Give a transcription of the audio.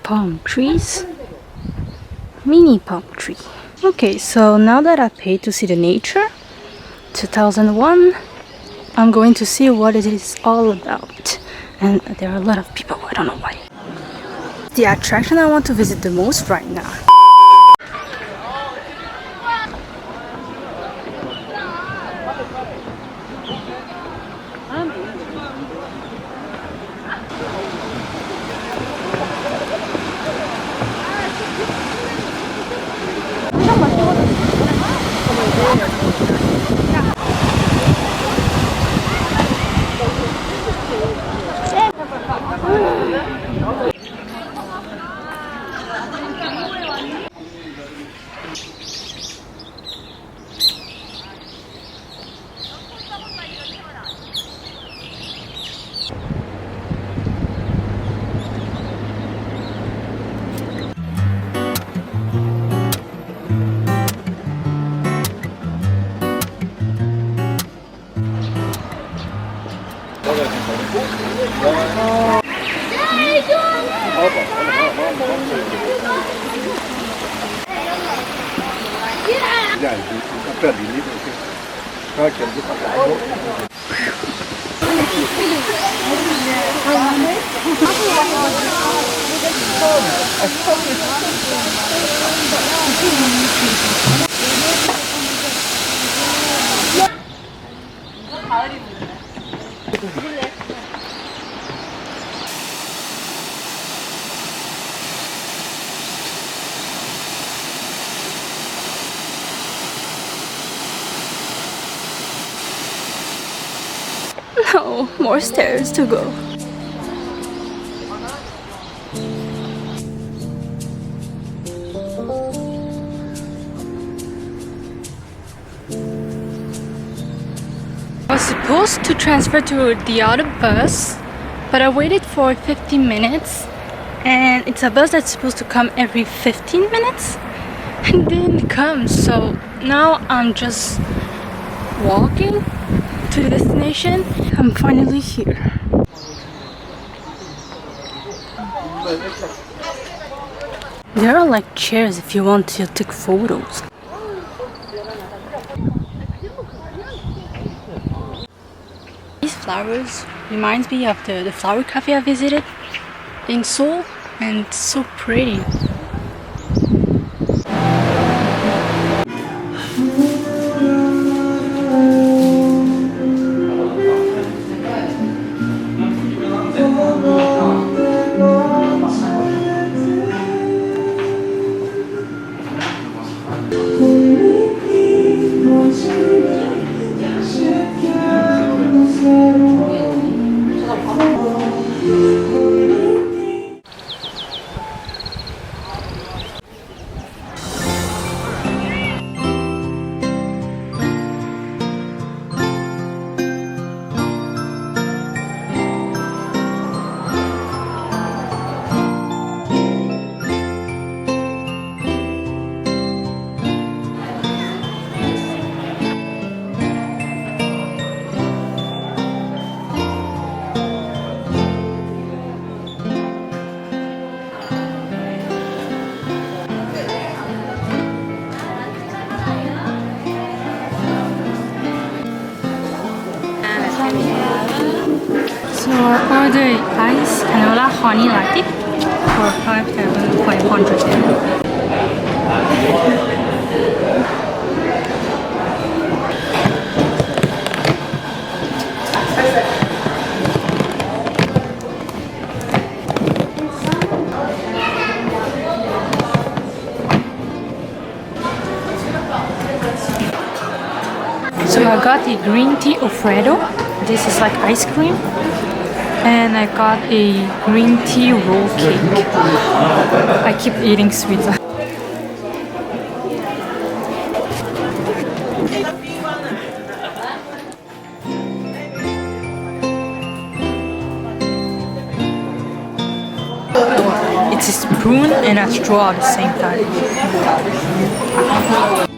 palm trees. Mini palm tree. Okay, so now that I paid to see the nature, 2001, I'm going to see what it is all about. And there are a lot of people, I don't know why. The attraction I want to visit the most right now. No, more stairs to go. I was supposed to transfer to the other bus, but I waited for 15 minutes, and it's a bus that's supposed to come every 15 minutes and didn't come, so now I'm just walking to the destination. I'm finally here. There are like chairs if you want to take photos. These flowers reminds me of the flower cafe I visited in Seoul, and it's so pretty. So I ordered ice canola honey latte for 5,500 yen. So I got the green tea Alfredo. This is like ice cream. And I got a green tea roll cake. I keep eating sweets. It's a spoon and a straw at the same time.